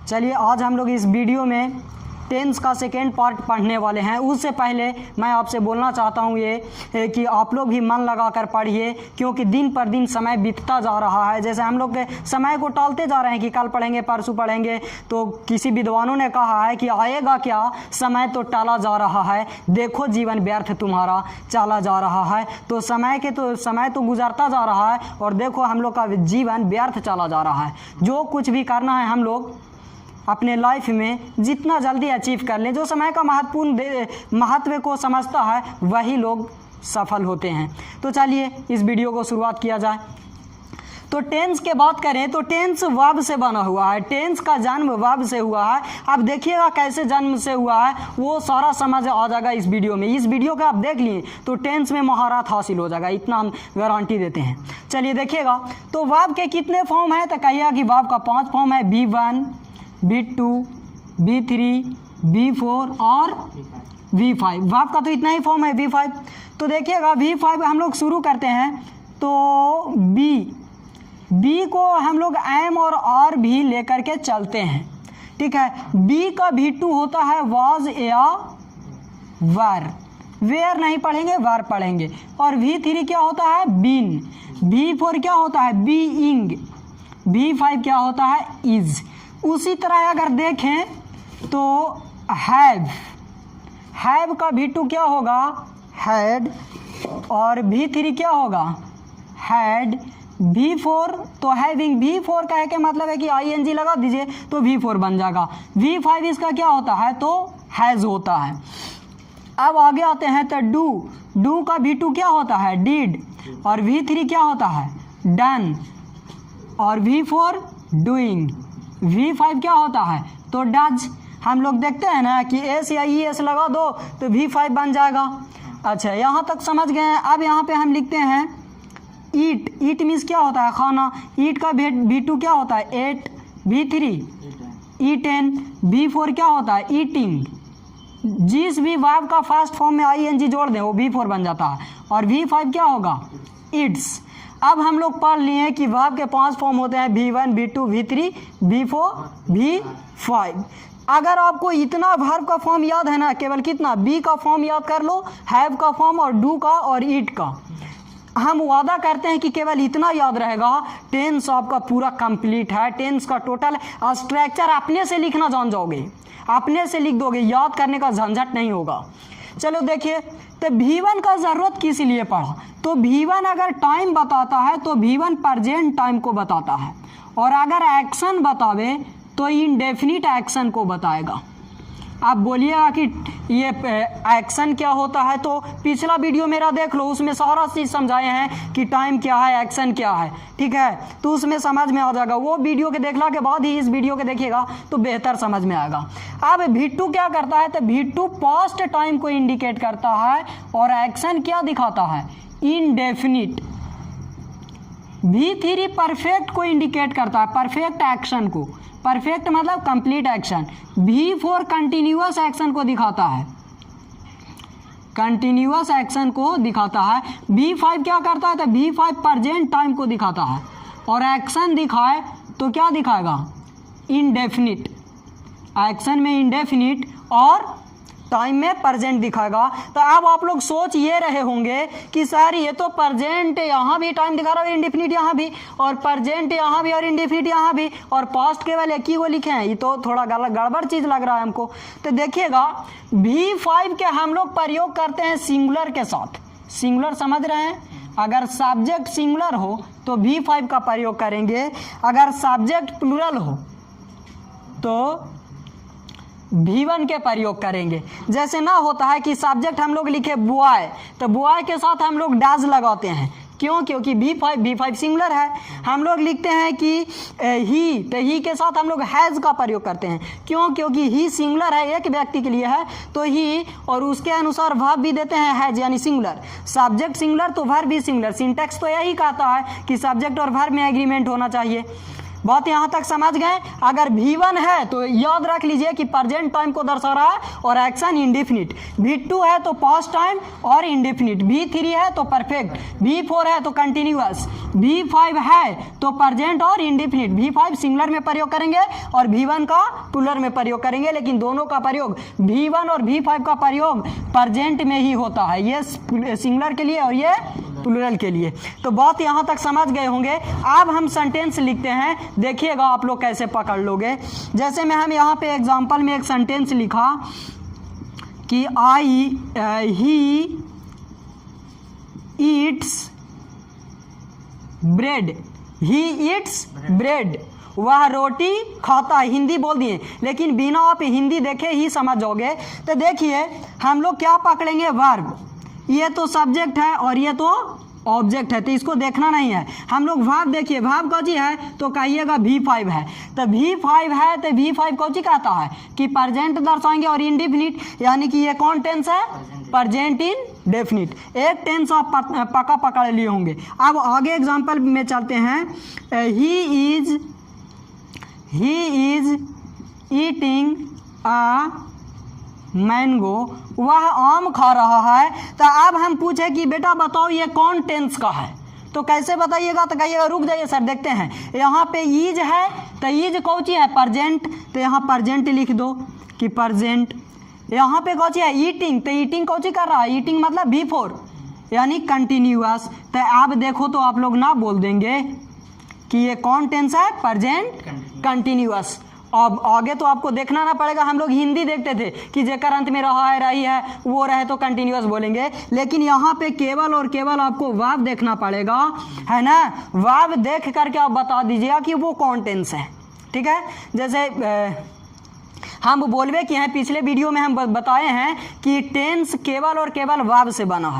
चलिए आज हम लोग इस वीडियो में टेंस का सेकेंड पार्ट पढ़ने वाले हैं। उससे पहले मैं आपसे बोलना चाहता हूँ ये कि आप लोग भी मन लगाकर पढ़िए, क्योंकि दिन पर दिन समय बीतता जा रहा है। जैसे हम लोग समय को टालते जा रहे हैं कि कल पढ़ेंगे परसों पढ़ेंगे, तो किसी विद्वानों ने कहा है कि आएगा क्या, समय तो टाला जा रहा है, देखो जीवन व्यर्थ तुम्हारा चला जा रहा है। तो समय तो गुजरता जा रहा है और देखो हम लोग का जीवन व्यर्थ चला जा रहा है। जो कुछ भी करना है हम लोग अपने लाइफ में जितना जल्दी अचीव कर लें, जो समय का महत्व को समझता है वही लोग सफल होते हैं। तो चलिए इस वीडियो को शुरुआत किया जाए। तो टेंस के बात करें तो टेंस वर्ब से बना हुआ है। टेंस का जन्म वर्ब से हुआ है। अब देखिएगा कैसे जन्म से हुआ है, वो सारा समझ आ जाएगा इस वीडियो में। इस वीडियो का आप देख लिए तो टेंस में महारत हासिल हो जाएगा, इतना हम गारंटी देते हैं। चलिए देखिएगा तो वर्ब के कितने फॉर्म है, तो कहिएगा कि वर्ब का 5 फॉर्म है, V1, V2, V3, V4 और V5। वर्ब का तो इतना ही फॉर्म है, V5। तो देखिएगा V5 हम लोग शुरू करते हैं तो B को हम लोग एम और आर भी लेकर के चलते हैं, ठीक है। B का V2 होता है वाज या वर, वेयर नहीं पढ़ेंगे वर पढ़ेंगे। और V3 क्या होता है, बीन। V4 क्या होता है, बीइंग। V5 क्या होता है, इज। उसी तरह अगर देखें तो हैव का V2 क्या होगा, हैड। और V3 क्या होगा, हैड। V4 तो हैविंग, V4 का है क्या मतलब है कि ING लगा दीजिए तो V4 बन जाएगा। V5 इसका क्या होता है, तो हैज़ होता है। अब आगे आते हैं तो डू का V2 क्या होता है, डिड। और V3 क्या होता है, डन। और V4 डूइंग। V5 क्या होता है, तो डज। हम लोग देखते हैं ना कि एस या ES लगा दो तो V5 बन जाएगा। अच्छा यहाँ तक समझ गए हैं। अब यहाँ पे हम लिखते हैं ईट मीन्स क्या होता है, खाना। ईट का V2 क्या होता है, एट। V3 eaten. V4 क्या होता है, ईटिंग। जिस भी वर्ब का फर्स्ट फॉर्म में ING जोड़ दें वो V4 बन जाता है। और V5 क्या होगा, इट्स। अब हम लोग पढ़ लिए कि वर्ब के 5 फॉर्म होते हैं, V1, V2, V3, V4, V5। अगर आपको इतना वर्ब का फॉर्म याद है ना, केवल कितना, बी का फॉर्म याद कर लो, हैव का फॉर्म और डू का और ईट का। हम वादा करते हैं कि केवल इतना याद रहेगा, टेंस आपका पूरा कंप्लीट है। टेंस का टोटल स्ट्रक्चर अपने से लिखना जान जाओगे, अपने से लिख दोगे, याद करने का झंझट नहीं होगा। चलो देखिए तो V1 का ज़रूरत किस लिए पड़ा, तो V1 अगर टाइम बताता है तो V1 प्रेजेंट टाइम को बताता है। और अगर एक्शन बतावे तो इनडेफिनिट एक्शन को बताएगा। आप बोलिएगा कि ये एक्शन क्या होता है, तो पिछला वीडियो मेरा देख लो, उसमें सारा चीज़ समझाए हैं कि टाइम क्या है, एक्शन क्या है, ठीक है। तो उसमें समझ में आ जाएगा। वो वीडियो के देखला के बाद ही इस वीडियो के देखिएगा तो बेहतर समझ में आएगा। अब V2 क्या करता है, तो V2 पास्ट टाइम को इंडिकेट करता है और एक्शन क्या दिखाता है, इनडेफिनिट। V3 परफेक्ट को इंडिकेट करता है, परफेक्ट एक्शन को। परफेक्ट मतलब complete action. V4 continuous action को दिखाता है, कंटिन्यूअस एक्शन को दिखाता है। V5 क्या करता है, तो V5 प्रेजेंट टाइम को दिखाता है। और एक्शन दिखाए तो क्या दिखाएगा, इनडेफिनिट। एक्शन में इनडेफिनिट और टाइम में प्रेजेंट दिखाएगा। तो अब आप लोग सोच ये रहे होंगे कि सर ये तो प्रेजेंट यहाँ भी टाइम दिखा रहा है, इंडेफिनिट यहाँ भी, और प्रेजेंट यहाँ भी और इंडेफिनिट यहाँ भी, और पास्ट केवल एक ही को लिखे हैं, ये तो थोड़ा गड़बड़ चीज़ लग रहा है हमको। तो देखिएगा V5 के हम लोग प्रयोग करते हैं सिंगुलर के साथ। सिंगुलर समझ रहे हैं, अगर सब्जेक्ट सिंगुलर हो तो V5 का प्रयोग करेंगे, अगर सब्जेक्ट प्लूरल हो तो V1 के प्रयोग करेंगे। जैसे ना होता है कि सब्जेक्ट हम लोग लिखे बॉय, तो बॉय के साथ हम लोग डैश लगाते हैं, क्यों, क्योंकि V5 सिंगुलर है। हम लोग लिखते हैं कि ही, तो ही के साथ हम लोग हैज़ का प्रयोग करते हैं, क्यों, क्योंकि ही सिंगुलर है, एक व्यक्ति के लिए है तो ही, और उसके अनुसार वर्ब भी देते हैं हैज़ यानी सिंगुलर। सब्जेक्ट सिंगुलर तो वर्ब भी सिंगुलर। सिंटैक्स तो यही कहता है कि सब्जेक्ट और वर्ब में एग्रीमेंट होना चाहिए। बहुत यहाँ तक समझ गए। अगर V1 है तो याद रख लीजिए कि प्रेजेंट टाइम को दर्शा रहा है और एक्शन इंडेफिनिट। V2 है तो पास्ट टाइम और इंडेफिनिट। V3 है तो परफेक्ट। V4 है तो कंटिन्यूअस। V5 है तो प्रेजेंट और इंडेफिनिट। V5 सिंगुलर में प्रयोग करेंगे और V1 का प्लूरल में प्रयोग करेंगे, लेकिन दोनों का प्रयोग V1 और V5 का प्रयोग प्रेजेंट में ही होता है, ये सिंगुलर के लिए और ये प्लूरल के लिए। तो बात यहाँ तक समझ गए होंगे। अब हम सेंटेंस लिखते हैं, देखिएगा आप लोग कैसे पकड़ लोगे। जैसे में हम यहाँ पे एग्जांपल में एक सेंटेंस लिखा कि he eats bread. He eats bread, वह रोटी खाता है। हिंदी बोल दिए, लेकिन बिना आप हिंदी देखे ही समझ जाओगे। तो देखिए हम लोग क्या पकड़ेंगे, वर्ब। ये तो सब्जेक्ट है और ये तो ऑब्जेक्ट है, तो इसको देखना नहीं है। हम लोग वर्ब देखिए, वर्ब कौन सी है तो कहिएगा V5 है। तो V5 है तो V5 कौन सी कहता है कि प्रेजेंट दर्शाएंगे और इंडेफिनिट, यानी कि ये कौन टेंस है, प्रेजेंट इंडेफिनिट। एक टेंस आप पक्का पकड़ लिए होंगे। अब आगे एग्जांपल में चलते हैं। He is eating a mango, वह आम खा रहा है। तो अब हम पूछे कि बेटा बताओ ये कौन टेंस का है, तो कैसे बताइएगा, तो कहिएगा रुक जाइए सर देखते हैं। यहाँ पे ईज है तो ईज कौन सी है, प्रेजेंट, तो यहाँ प्रेजेंट लिख दो कि प्रेजेंट। यहाँ पे कौन सी है, ईटिंग, तो ईटिंग कौन सी कर रहा है, ईटिंग मतलब V4 यानी कंटिन्यूअस। तो आप देखो तो आप लोग ना बोल देंगे कि ये कौन टेंस है, प्रेजेंट कंटिन्यूअस। अब आगे तो आपको देखना ना पड़ेगा। हम लोग हिंदी देखते थे कि जेकर अंत में रहा है, रही है, वो रहे तो कंटिन्यूअस बोलेंगे, लेकिन यहाँ पे केवल और केवल आपको वर्ब देखना पड़ेगा, है ना। वर्ब देख करके आप बता दीजिएगा कि वो कौन टेंस है, ठीक है। जैसे हम बोलवे किए हैं, पिछले वीडियो में हम बताए हैं कि टेंस केवल और केवल वर्ब से बना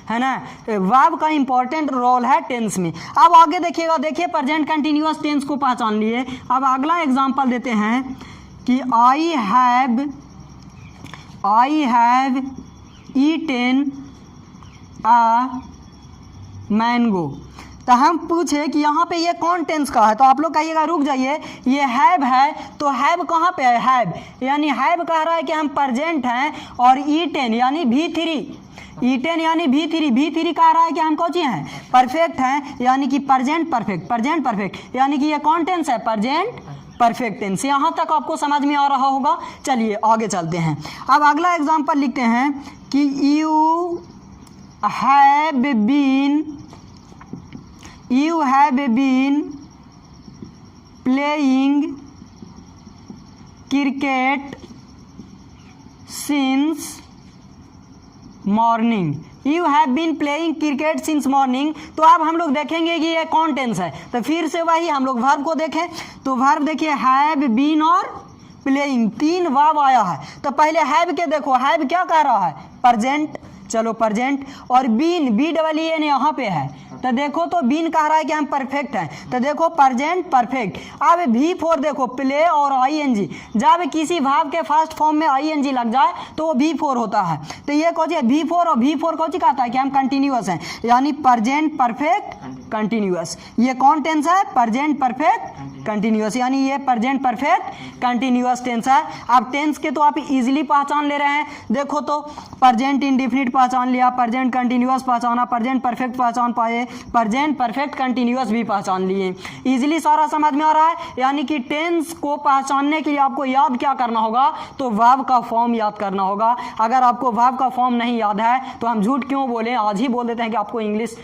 है ना। वर्ब का इंपॉर्टेंट रोल है टेंस में। अब आगे देखिएगा, देखिए प्रेजेंट कंटिन्यूअस टेंस को पहचान लिए। अब अगला एग्जांपल देते हैं कि I have eaten a mango. तो हम पूछे कि यहाँ पे ये कौन टेंस का है, तो आप लोग कहिएगा रुक जाइए, ये हैव है, तो हैव कहाँ पे है, हैव यानी हैव कह रहा है कि हम प्रेजेंट हैं, और ईटेन यानी V3, ईटेन यानी V3 कह रहा है कि हम कौन सी हैं, परफेक्ट हैं, यानी कि प्रेजेंट परफेक्ट, यानी कि ये कौन टेंस है, प्रेजेंट परफेक्ट टेंस। यहाँ तक आपको समझ में आ रहा होगा। चलिए आगे चलते हैं। अब अगला एग्जांपल लिखते हैं कि you have been playing cricket since morning. You have been playing cricket since morning. तो अब हम लोग देखेंगे कि ये कौन टेंस है, तो फिर से वही हम लोग वर्ब को देखें। तो वर्ब देखिए हैव बीन और प्लेइंग, 3 वर्ब आया है। तो पहले हैव के देखो, हैव क्या कह रहा है, प्रेजेंट, चलो प्रेजेंट, और बीन BEEN यहाँ पे है, तो देखो तो बीन कह रहा है कि हम परफेक्ट हैं, तो देखो प्रेजेंट परफेक्ट। अब V4 देखो, प्ले और ING, जब किसी वर्ब के फर्स्ट फॉर्म में ING लग जाए तो वो V4 होता है। तो ये कौन सी है, V4, और V4 कौन सी कहता है कि हम कंटिन्यूअस हैं, यानी प्रेजेंट परफेक्ट कंटिन्यूअस। ये कौन टेंस है, प्रेजेंट परफेक्ट कंटिन्यूअस, यानी ये प्रेजेंट परफेक्ट कंटिन्यूअस टेंस है। अब टेंस के तो आप इजीली पहचान ले रहे हैं, देखो तो प्रेजेंट इंडेफिनिट पहचान लिया, प्रेजेंट कंटिन्यूअस पहचाना, प्रेजेंट परफेक्ट पहचान पाए, प्रेजेंट परफेक्ट कंटिन्यूअस भी पहचान लिए। इजीली सारा समझ में आ रहा है। यानी कि टेंस को पहचानने के लिए आपको याद क्या करना होगा, तो वर्ब का फॉर्म याद करना होगा। अगर आपको वर्ब का फॉर्म नहीं याद है तो हम झूठ क्यों बोलें, आज ही बोल देते हैं कि आपको इंग्लिश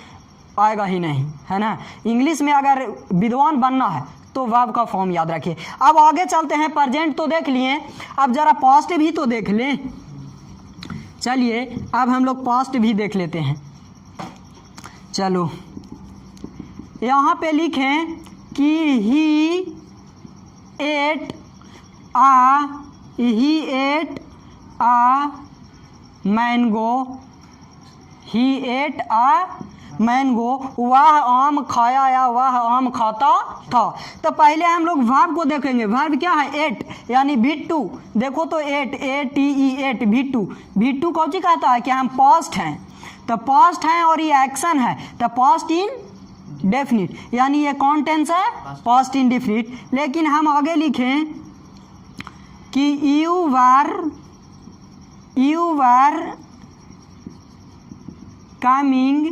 आएगा ही नहीं, है ना। इंग्लिश में अगर विद्वान बनना है तो वर्ब का फॉर्म याद रखिए। अब आगे चलते हैं, प्रेजेंट तो देख लिए, अब जरा पास्ट भी तो देख लें। चलिए अब हम लोग पास्ट भी देख लेते हैं। चलो यहाँ पे लिखें कि ही एट आ मैंगो, वह आम खाया या वह आम खाता था। तो पहले हम लोग वर्ब को देखेंगे। वर्ब क्या है, एट, यानी V2। देखो तो एट, ATE V2 कौन सी कहता है कि हम पास्ट हैं, तो पास्ट हैं और ये एक्शन है, तो पास्ट इन डेफिनिट, यानी ये कौन टेंस है? Past indefinite. लेकिन हम आगे लिखें कि यू वर कमिंग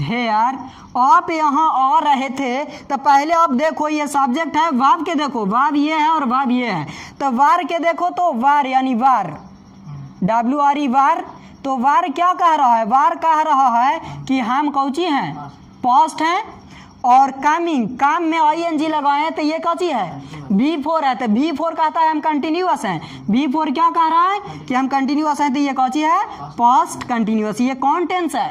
हेयर, आप यहाँ आ रहे थे। तो पहले आप देखो ये सब्जेक्ट है, वर्ब के देखो, वर्ब ये है और वर्ब ये है। तो वार के देखो तो वार यानी वार, WRE वार। तो वार क्या कह रहा है? वार कह रहा है कि हम कौची हैं? पास्ट हैं। और कमिंग, काम में ING लगाए हैं तो ये कौची है? B4 है। तो B4 कहता है हम कंटिन्यूअस हैं। B4 क्या कह रहा है कि हम कंटिन्यूअस हैं, तो ये कौची है? Past continuous. ये कौन टेंस है?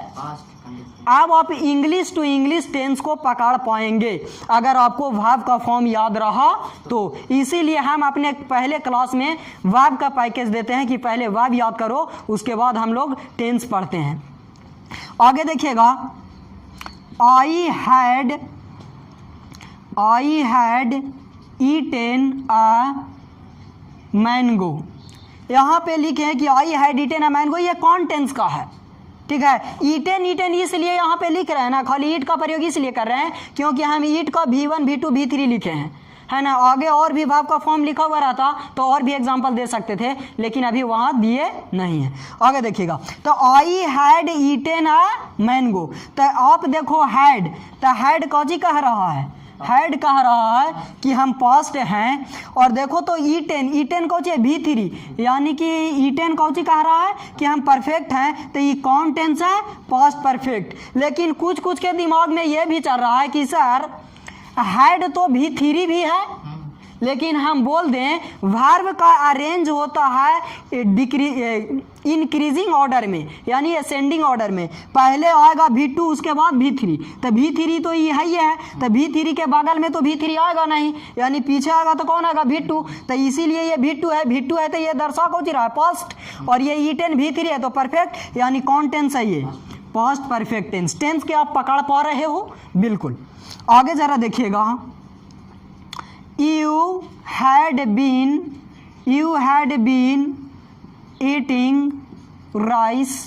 अब आप इंग्लिश टू इंग्लिश टेंस को पकड़ पाएंगे अगर आपको वर्ब का फॉर्म याद रहा तो। इसीलिए हम अपने पहले क्लास में वर्ब का पैकेज देते हैं कि पहले वर्ब याद करो, उसके बाद हम लोग टेंस पढ़ते हैं। आगे देखिएगा, I had eaten a mango. यहाँ पे लिखे हैं कि I had eaten a mango, ये कौन टेंस का है? ठीक है, ईटेन इसलिए यहाँ पे लिख रहे हैं ना, खाली ईट का प्रयोग इसलिए कर रहे हैं क्योंकि हम ईट का V1 V2 V3 लिखे हैं, है ना। आगे और भी वर्ब का फॉर्म लिखा हुआ रहता तो और भी एग्जांपल दे सकते थे, लेकिन अभी वहाँ दिए नहीं है। आगे देखिएगा, तो I had eaten a mango. तो आप देखो हैड, तो हैड कौची कह रहा है? हैड कह रहा है कि हम पास्ट हैं। और देखो तो ईटेन कौची है? V3, यानी कि ईटेन कौची कह रहा है कि हम परफेक्ट हैं। तो ये कौन टेंस है? Past perfect. लेकिन कुछ के दिमाग में ये भी चल रहा है कि सर हैड तो V3 भी है, लेकिन हम बोल दें वर्ब का अरेंज होता है इंक्रीजिंग ऑर्डर में, यानी असेंडिंग ऑर्डर में। पहले आएगा V2, उसके बाद V3। तो V3 तो ये है, तो V3 के बगल में तो V3 आएगा नहीं, यानी पीछे आएगा तो कौन आएगा? V2। तो इसीलिए ये V2 है तो ये दर्शा को रहा है पास्ट, और ये ईटेन V3 है तो परफेक्ट, यानी कौन टेंस है? ये पास्ट परफेक्ट टेंस। टेंस के आप पकड़ पा रहे हो? बिल्कुल। आगे जरा देखिएगा, You had been eating rice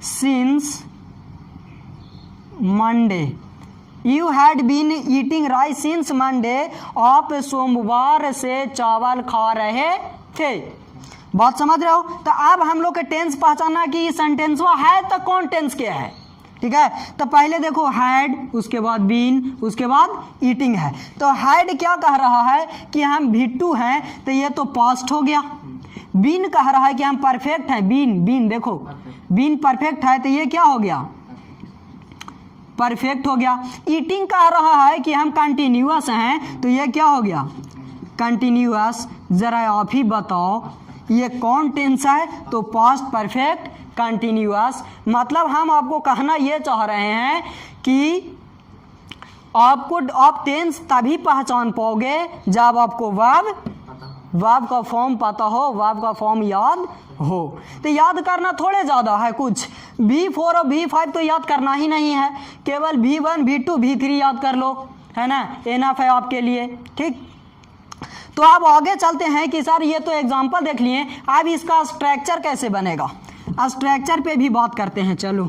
since Monday. You had been eating rice since Monday. आप सोमवार से चावल खा रहे थे। बात समझ रहे हो? तो अब हम लोग के टेंस पहचाना कि सेंटेंस है तो कौन टेंस के है। ठीक है, तो पहले देखो हैड, उसके बाद बीन, उसके बाद ईटिंग है। तो हैड क्या कह रहा है कि हम V2 हैं, तो ये तो पास्ट हो गया। बीन कह रहा है कि हम परफेक्ट हैं। बीन देखो, बीन परफेक्ट है तो ये क्या हो गया? परफेक्ट हो गया। ईटिंग कह रहा है कि हम कंटिन्यूअस हैं, तो ये क्या हो गया? कंटिन्यूअस। जरा आप ही बताओ ये कौन टेंस है? तो पास्ट परफेक्ट कंटिन्यूअस। मतलब हम आपको कहना ये चाह रहे हैं कि आप टेंस तभी पहचान पाओगे जब आपको वर्ब का फॉर्म पता हो, वर्ब का फॉर्म याद हो। तो याद करना थोड़े ज़्यादा है, कुछ V4 और V5 तो याद करना ही नहीं है, केवल V1 V2 V3 याद कर लो, है ना, एनफ है आपके लिए। ठीक, तो अब आगे चलते हैं कि सर ये तो एग्जाम्पल देख लिए, अब इसका स्ट्रक्चर कैसे बनेगा, स्ट्रक्चर पे भी बात करते हैं। चलो,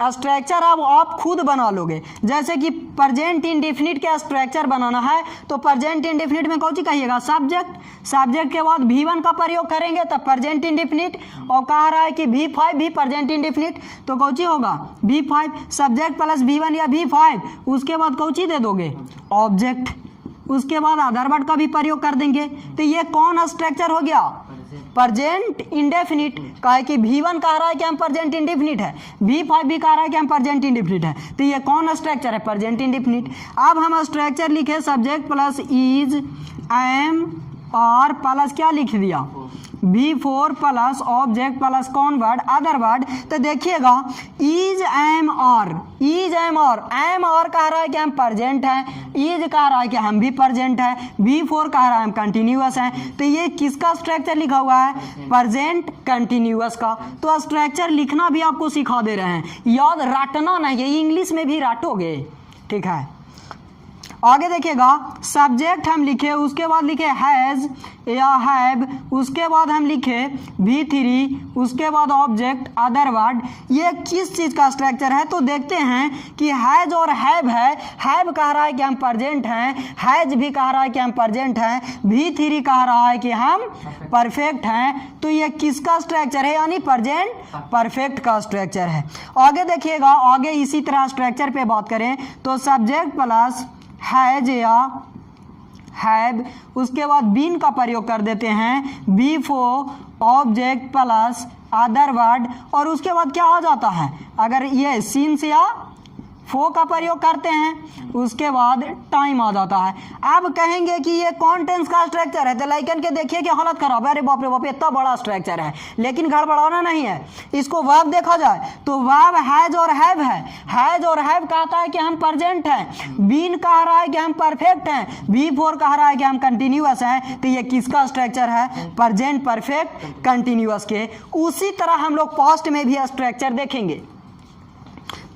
स्ट्रक्चर अब आप खुद बना लोगे। जैसे कि प्रेजेंट इंडेफिनिट का स्ट्रक्चर बनाना है, तो प्रेजेंट इंडेफिनिट में कौन सी कहिएगा? सब्जेक्ट के बाद V1 का प्रयोग करेंगे तो प्रेजेंट इंडेफिनिट, और कह रहा है कि V5 भी प्रेजेंट इंडेफिनिट, तो कौन सी होगा? V5 सब्जेक्ट प्लस V1 या V5, उसके बाद कौन सी दे दोगे? ऑब्जेक्ट, उसके बाद अदर वर्ड का भी प्रयोग कर देंगे। तो ये कौन स्ट्रक्चर हो गया? Present indefinite. कहे कि V1 कह रहा है कि हम प्रेजेंट इंडेफिनिट है, V5 भी कह रहा है कि हम प्रेजेंट इंडेफिनिट है, तो ये कौन स्ट्रक्चर है? Present indefinite. अब हम स्ट्रक्चर लिखे सब्जेक्ट प्लस इज, एम, और प्लस क्या लिख दिया? V4 प्लस ऑब्जेक्ट प्लस कौन वर्ड? Other word. तो देखिएगा इज, एम, और एम और कह रहा है कि हम प्रेजेंट हैं, इज कह रहा है कि हम भी प्रेजेंट हैं, V4 कह रहा है हम कंटिन्यूअस हैं। तो ये किसका स्ट्रक्चर लिखा हुआ है? प्रेजेंट कंटिन्यूअस का। तो स्ट्रक्चर लिखना भी आपको सिखा दे रहे हैं, याद रटना नहीं है, इंग्लिश में भी रटोगे। ठीक है, आगे देखिएगा, सब्जेक्ट हम लिखे, उसके बाद लिखे हैज़ या हैव, उसके बाद हम लिखे V3, उसके बाद ऑब्जेक्ट अदर वर्ड। ये किस चीज़ का स्ट्रक्चर है? तो देखते हैं कि हैज़ और हैव है। हैव कह रहा है कि हम प्रेजेंट हैं, हैज़ भी कह रहा है कि हम प्रेजेंट हैं, V3 कह रहा है कि हम परफेक्ट हैं। तो ये किसका स्ट्रक्चर है? यानी प्रेजेंट परफेक्ट का स्ट्रक्चर है। आगे देखिएगा, आगे इसी तरह स्ट्रक्चर पे बात करें तो सब्जेक्ट प्लस हैज या हैव, उसके बाद बीन का प्रयोग कर देते हैं, before object plus other word, और उसके बाद क्या आ जाता है? अगर ये सिंस या फो का प्रयोग करते हैं उसके बाद टाइम आ जाता है। अब कहेंगे कि ये कौन टेंस का स्ट्रक्चर है? तो लाइकन के देखिए कि हालत खराब है, अरे बाप रे बाप इतना बड़ा स्ट्रक्चर है, लेकिन गड़बड़ाना नहीं है। इसको वर्ब देखा जाए तो वर्ब हैज और हैव है। हैज और हैव कहता है कि हम प्रेजेंट हैं, बीन कह रहा है कि हम परफेक्ट हैं, बी4 कह रहा है कि हम कंटिन्यूअस हैं। तो ये किसका स्ट्रक्चर है? प्रेजेंट परफेक्ट कंटिन्यूअस के। उसी तरह हम लोग पास्ट में भी स्ट्रक्चर देखेंगे,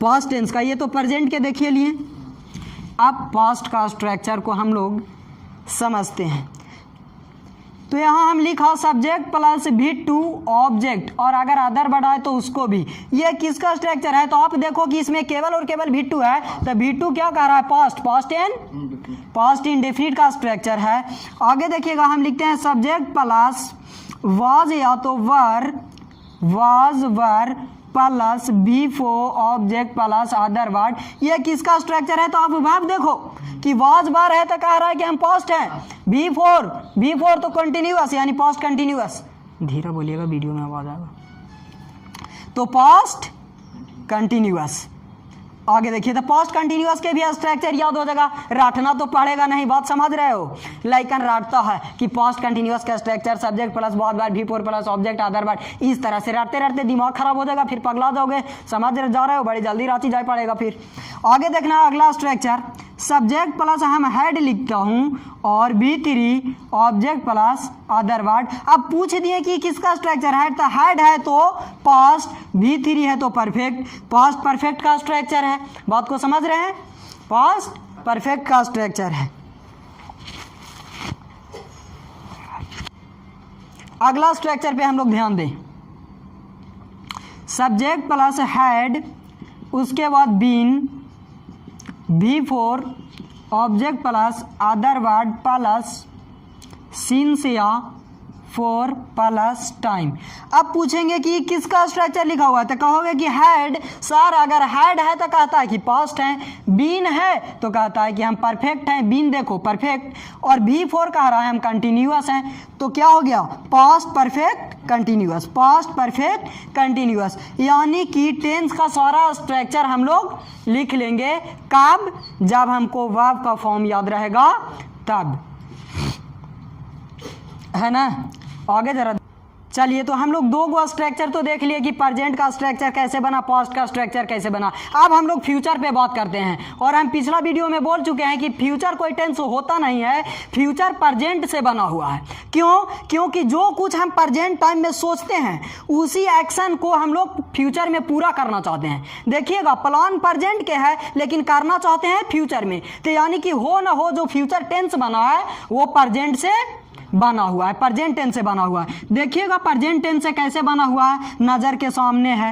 पास्ट टेंस का। ये तो प्रेजेंट के देखिए लिए, अब पास्ट का स्ट्रक्चर को हम लोग समझते हैं। तो यहाँ हम लिखा सब्जेक्ट प्लस V2 ऑब्जेक्ट, और अगर अदर बढ़ाए तो उसको भी। ये किसका स्ट्रक्चर है? तो आप देखो कि इसमें केवल और केवल V2 है, तो V2 क्या कह रहा है? पास्ट इंडेफिनिट का स्ट्रक्चर है। आगे देखिएगा, हम लिखते हैं सब्जेक्ट प्लस वाज या तो were, was were plus B4 object plus other word. ये किसका स्ट्रक्चर है? तो आप वर्ब देखो कि वाज वर है तो कह रहा है कि हम पास्ट हैं, B4 तो कंटिन्यूअस यानी पास्ट कंटिन्यूअस। धीरे बोलिएगा, वीडियो में आवाज आएगा। तो पास्ट कंटिन्यूअस। आगे देखिए, तो पास्ट कंटिन्यूअस के भी स्ट्रक्चर याद हो जाएगा, रटना तो पड़ेगा नहीं, बात समझ रहे हो? लाइकन रटता है कि पास्ट कंटिन्यूअस का स्ट्रक्चर सब्जेक्ट प्लस बहुत बार V4 plus object other word. इस तरह से रटते रटते दिमाग खराब हो जाएगा, फिर पगला जाओगे। समझ जा रहे हो? बड़ी जल्दी रांची जा पड़ेगा। फिर आगे देखना अगला स्ट्रक्चर, सब्जेक्ट प्लस हम हैड लिखता हूँ और B3 object plus other word. अब पूछ दिए कि किसका स्ट्रक्चर है? तो हैड है तो पास्ट, B3 है तो परफेक्ट, पास्ट परफेक्ट का स्ट्रक्चर है। बात को समझ रहे हैं? पास्ट परफेक्ट का स्ट्रक्चर है। अगला स्ट्रक्चर पे हम लोग ध्यान दें, सब्जेक्ट प्लस हैड, उसके बाद been, B4 object plus other word plus since या फॉर प्लस टाइम। अब पूछेंगे कि किसका स्ट्रक्चर लिखा हुआ है? तो कहोगे कि हैड। सर अगर हैड है तो कहता है कि पास्ट है, बीन है तो कहता है कि हम परफेक्ट हैं, बीन देखो परफेक्ट, और B4 कह रहा है हम कंटिन्यूअस हैं। तो क्या हो गया? Past perfect continuous, past perfect continuous. यानी कि टेंस का सारा स्ट्रक्चर हम लोग लिख लेंगे। कब? जब हमको वर्ब का फॉर्म याद रहेगा तब, है ना? आगे जरा चलिए, तो हम लोग दो गो स्ट्रक्चर तो देख लिए कि प्रेजेंट का स्ट्रक्चर कैसे बना, पास्ट का स्ट्रक्चर कैसे बना। अब हम लोग फ्यूचर पे बात करते हैं, और हम पिछला वीडियो में बोल चुके हैं कि फ्यूचर कोई टेंस होता नहीं है, फ्यूचर प्रेजेंट से बना हुआ है। क्यों? क्योंकि जो कुछ हम प्रेजेंट टाइम में सोचते हैं उसी एक्शन को हम लोग फ्यूचर में पूरा करना चाहते हैं। देखिएगा, प्लान प्रेजेंट के है लेकिन करना चाहते हैं फ्यूचर में। तो यानी कि हो ना हो, जो फ्यूचर टेंस बना है वो प्रेजेंट से बना हुआ है, प्रेजेंट टेंस से बना हुआ है। देखिएगा प्रेजेंट टेंस से कैसे बना हुआ है, नजर के सामने है।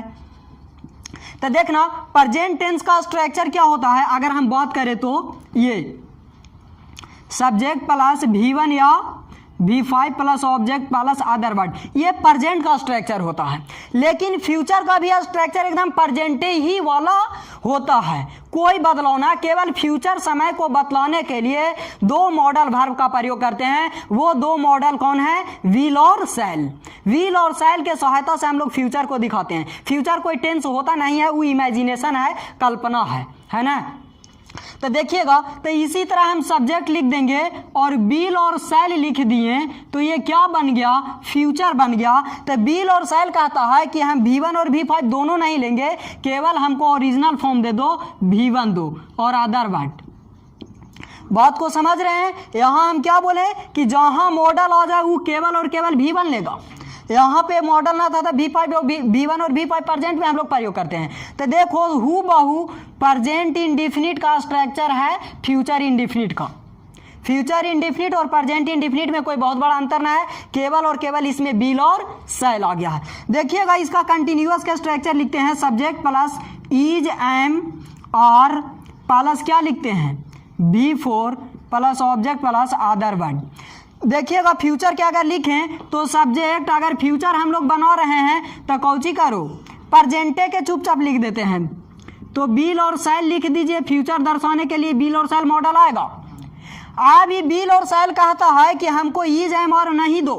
तो देखना प्रेजेंट टेंस का स्ट्रक्चर क्या होता है। अगर हम बात करें तो ये सब्जेक्ट प्लस V1 या V5 plus object plus other word, ये प्रेजेंट का स्ट्रक्चर होता है। लेकिन फ्यूचर का भी स्ट्रक्चर एकदम प्रेजेंट ही वाला होता है, कोई बदलाव ना। केवल फ्यूचर समय को बतलाने के लिए दो मॉडल वर्ब का प्रयोग करते हैं। वो दो मॉडल कौन है? विल और शैल। विल और शैल के सहायता से हम लोग फ्यूचर को दिखाते हैं। फ्यूचर कोई टेंस होता नहीं है, वो इमेजिनेशन है, कल्पना है ना? तो देखिएगा, तो इसी तरह हम सब्जेक्ट लिख देंगे और बिल और सेल लिख दिए तो ये क्या बन गया? फ्यूचर बन गया। तो बिल और सेल कहता है कि हम V1 और V5 दोनों नहीं लेंगे, केवल हमको ओरिजिनल फॉर्म दे दो, V1 दो और अदर वर्ड। बात को समझ रहे हैं? यहाँ हम क्या बोले कि जहाँ मॉडल आ जाए वो केवल और केवल V1 लेगा। यहाँ पे मॉडल ना था तो V1 और V5 प्रेजेंट में हम लोग प्रयोग करते हैं। तो देखो हु बहु प्रेजेंट इंडेफिनिट का स्ट्रक्चर है फ्यूचर इंडेफिनिट का। फ्यूचर इंडेफिनिट और प्रेजेंट इंडेफिनिट में कोई बहुत बड़ा अंतर ना है, केवल और केवल इसमें बिल और सेल आ गया है। देखिएगा इसका कंटिन्यूअस का स्ट्रक्चर लिखते हैं सब्जेक्ट प्लस इज एम और प्लस क्या लिखते हैं B4 plus object plus other word. देखिएगा फ्यूचर के अगर लिखें तो सब्जेक्ट अगर फ्यूचर हम लोग बना रहे हैं तो कौची करो प्रेजेंटे के चुपचाप लिख देते हैं, तो बिल और सेल लिख दीजिए। फ्यूचर दर्शाने के लिए बिल और सेल मॉडल आएगा। अब ये बिल और सेल कहता है कि हमको इज एम और नहीं दो,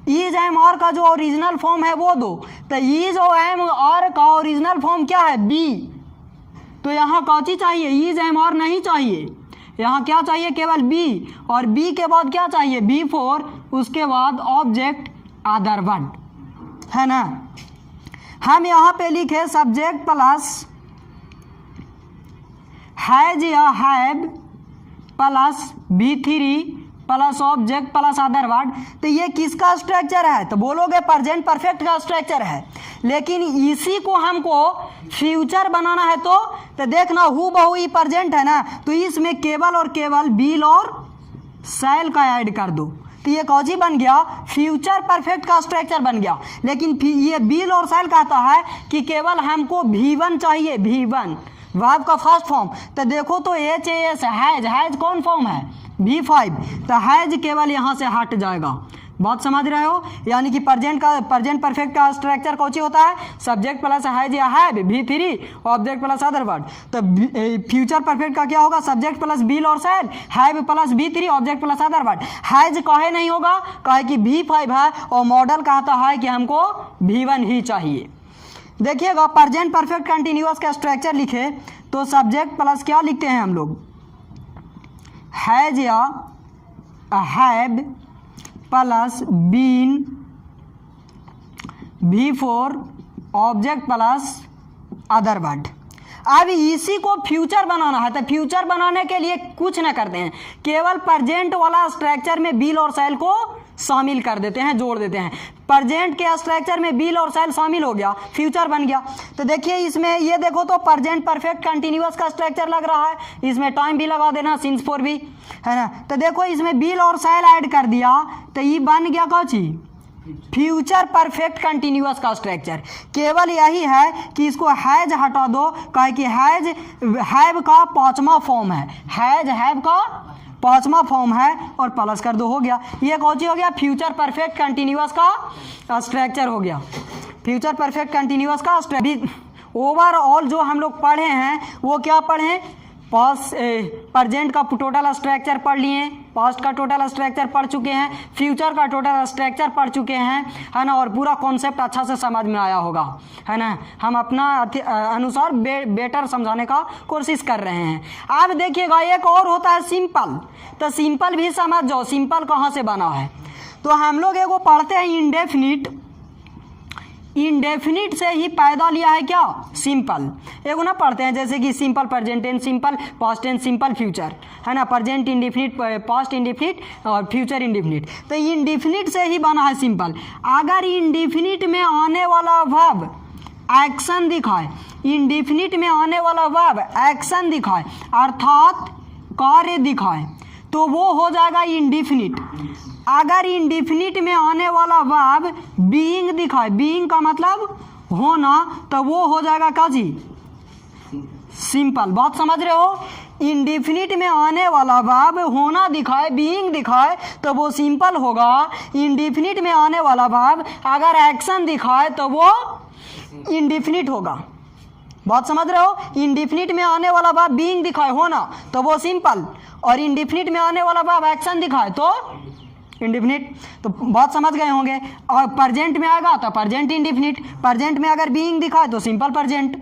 इज एम और का जो ओरिजिनल फॉर्म है वो दो। तो इज और एम और का ओरिजिनल फॉर्म क्या है बी, तो यहाँ कौची चाहिए इज एम और नहीं चाहिए, यहाँ क्या चाहिए केवल बी, और बी के बाद क्या चाहिए B4, उसके बाद ऑब्जेक्ट अदर वर्ड, है ना। हम यहाँ पे लिखे सब्जेक्ट प्लस हैज या have plus B3 plus object plus other word. तो ये किसका स्ट्रक्चर है, तो बोलोगे प्रेजेंट परफेक्ट का स्ट्रक्चर है, लेकिन इसी को हमको फ्यूचर बनाना है तो देखना हु बहु ही प्रेजेंट है ना, तो इसमें केवल और केवल बिल और सेल का ऐड कर दो, तो ये कौची बन गया फ्यूचर परफेक्ट का स्ट्रक्चर बन गया। लेकिन ये बिल और सेल कहता है कि केवल हमको V1 चाहिए, V1 वर्ब का फर्स्ट फॉर्म। तो देखो तो HAS हैज कौन फॉर्म है B5, तो हैज केवल यहाँ से हट जाएगा। बात समझ रहे हो, यानी कि प्रेजेंट परफेक्ट का स्ट्रक्चर कौची होता है सब्जेक्ट प्लस हैज या have B3 object plus other word. तो फ्यूचर परफेक्ट का क्या होगा सब्जेक्ट प्लस बिल और shall, have plus B3 object plus other word. Has कहे नहीं होगा, कहे कि B5 है और मॉडल कहता है कि हमको V1 ही चाहिए। देखिएगा प्रेजेंट परफेक्ट कंटिन्यूअस का स्ट्रक्चर लिखे तो सब्जेक्ट प्लस क्या लिखते हैं हम लोग हैज या have plus been B4 object plus other word. अब इसी को फ्यूचर बनाना है, तो फ्यूचर बनाने के लिए कुछ ना करते हैं, केवल प्रेजेंट वाला स्ट्रक्चर में बिल और सेल को शामिल कर देते हैं, जोड़ देते हैं। प्रेजेंट के स्ट्रक्चर में बिल और सेल शामिल हो गया, फ्यूचर बन गया। तो देखिए इसमें ये देखो तो प्रेजेंट परफेक्ट कंटिन्यूअस का स्ट्रक्चर लग रहा है, इसमें टाइम भी लगा देना सिंस फॉर भी, है ना। तो देखो इसमें बिल और सेल ऐड कर दिया तो ये बन गया कौची फ्यूचर परफेक्ट कंटिन्यूअस का स्ट्रक्चर। केवल यही है कि इसको हैज हटा दो, कहे कि हैज हैव का पांचवा फॉर्म है, हैज हैव का पांचवा फॉर्म है और प्लस कर दो, हो गया। ये कौची हो गया फ्यूचर परफेक्ट कंटिन्यूअस का स्ट्रक्चर हो गया। फ्यूचर परफेक्ट कंटिन्यूअस का ओवरऑल जो हम लोग पढ़े हैं वो क्या पढ़े, पास्ट प्रेजेंट का टोटल स्ट्रक्चर पढ़ लिए, पास्ट का टोटल स्ट्रक्चर पढ़ चुके हैं, फ्यूचर का टोटल स्ट्रक्चर पढ़ चुके हैं, है ना। और पूरा कॉन्सेप्ट अच्छा से समझ में आया होगा, है ना। हम अपना अनुसार बेटर समझाने का कोशिश कर रहे हैं। अब देखिएगा एक और होता है सिंपल, तो सिंपल भी समझ जाओ सिंपल कहाँ से बना है। तो हम लोग एगो पढ़ते हैं इंडेफिनिट, इंडेफिनिट से ही पैदा लिया है क्या सिंपल। एगो ना पढ़ते हैं जैसे कि simple present tense, simple past tense, simple future, है ना। प्रेजेंट इंडेफिनिट, पास्ट इंडेफिनिट और फ्यूचर इंडेफिनिट। तो इंडेफिनिट से ही बना है सिंपल। अगर इंडेफिनिट में आने वाला वर्ब एक्शन दिखाए, इंडेफिनिट में आने वाला वर्ब एक्शन दिखाए अर्थात कार्य दिखाए तो वो हो जाएगा इंडेफिनिट। अगर इंडेफिनिट में आने वाला वर्ब बीइंग दिखाए, बीइंग का मतलब होना, तो वो हो जाएगा क्या जी सिंपल। बात समझ रहे हो, इंडेफिनिट में आने वाला वर्ब होना दिखाए, बीइंग दिखाए तो वो सिंपल होगा। इंडेफिनिट में आने वाला वर्ब अगर एक्शन दिखाए तो वो इंडेफिनिट होगा। बात समझ रहे हो, इंडेफिनिट में आने वाला वर्ब बीइंग दिखाए होना तो वो सिंपल, और इंडेफिनिट में आने वाला वर्ब एक्शन दिखाए तो इंडेफिनिट। तो बात समझ गए होंगे। और प्रेजेंट में आएगा तो प्रेजेंट इंडेफिनिट, प्रेजेंट में अगर बीइंग दिखाए तो सिंपल प्रेजेंट,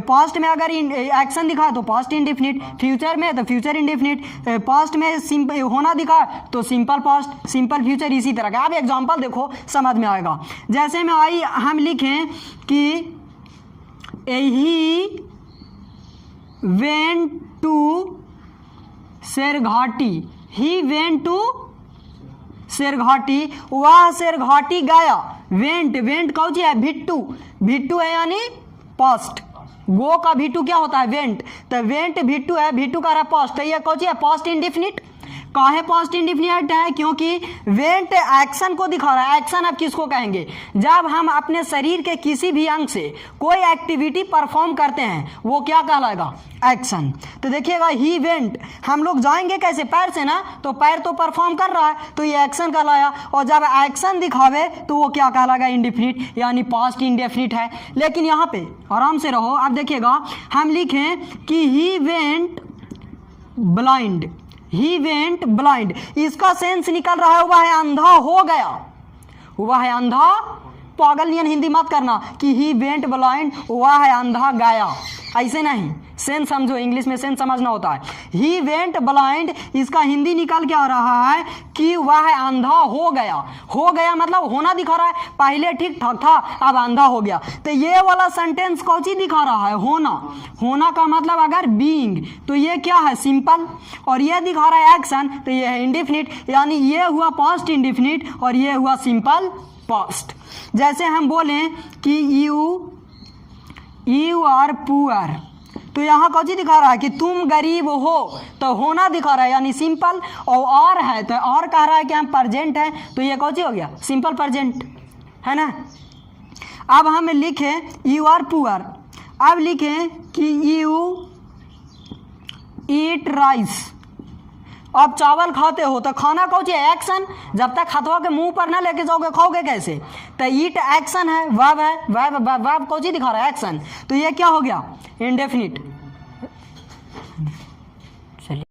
पास्ट में अगर एक्शन दिखाए तो पास्ट इंडेफिनिट, फ्यूचर में तो फ्यूचर इंडेफिनिट, पास्ट में सिंपल होना दिखाए तो सिंपल पास्ट, सिंपल फ्यूचर, इसी तरह का। अब एग्जांपल देखो समझ में आएगा। जैसे में आई हम लिखें कि he went to Sherghati, he went to Sherghati, वह शेरघाटी गया। वेंट, वेंट कौन सी है भिट्टू, भिट्टू है यानी पास्ट, गो का V2 क्या होता है, वेंट, तो वेंट V2 है, V2 का रहा पास्ट, तो ये कौन सी है, पास्ट इंडिफिनिट। काहे पास्ट इंडिफिनिट है, क्योंकि वेंट एक्शन को दिखा रहा है। एक्शन अब किसको कहेंगे, जब हम अपने शरीर के किसी भी अंग से कोई एक्टिविटी परफॉर्म करते हैं वो क्या कहलाएगा, एक्शन। तो देखिएगा ही वेंट, हम लोग जाएंगे कैसे, पैर से ना, तो पैर तो परफॉर्म कर रहा है तो ये एक्शन कहलाया, और जब एक्शन दिखावे तो वो क्या कहलाएगा, इंडिफिनिट, यानी पास्ट इंडेफिनिट है। लेकिन यहाँ पे आराम से रहो, अब देखिएगा हम लिखें कि he went blind, he went blind, इसका सेंस निकल रहा है वह अंधा हो गया, वह है अंधा, पागलियन हिंदी मत करना कि ही वेंट ब्लाइंड, वह है अंधा गया, ऐसे नहीं, सेंस समझो, इंग्लिश में सेंस समझना होता है। ही वेंट ब्लाइंड, इसका हिंदी निकल के आ रहा है कि वह अंधा हो गया, हो गया मतलब होना दिखा रहा है, पहले ठीक ठाक था अब अंधा हो गया। तो ये वाला सेंटेंस कौन सी दिखा रहा है, होना, होना का मतलब अगर बीइंग तो ये क्या है, सिंपल, और ये दिखा रहा है एक्शन तो ये है इंडिफिनिट, यानी ये हुआ पास्ट इंडिफिनिट और ये हुआ सिंपल पास्ट। जैसे हम बोलें कि यू आर पुअर, तो यहाँ कौन सी दिखा रहा है कि तुम गरीब हो, तो होना दिखा रहा है यानी सिंपल, और है तो और कह रहा है कि हम प्रेजेंट हैं, तो ये कौन सी हो गया, सिंपल प्रेजेंट, है ना। अब हम लिखें यू आर पुअर, अब लिखें कि यू ईट राइस, अब चावल खाते हो तो खाना कौन सी है, एक्शन, जब तक हाथों के मुंह पर ना लेके जाओगे खाओगे कैसे, तो ईट एक्शन है, वर्ब है, वर्ब कौन सी दिखा रहा है, एक्शन, तो ये क्या हो गया, इंडेफिनिट।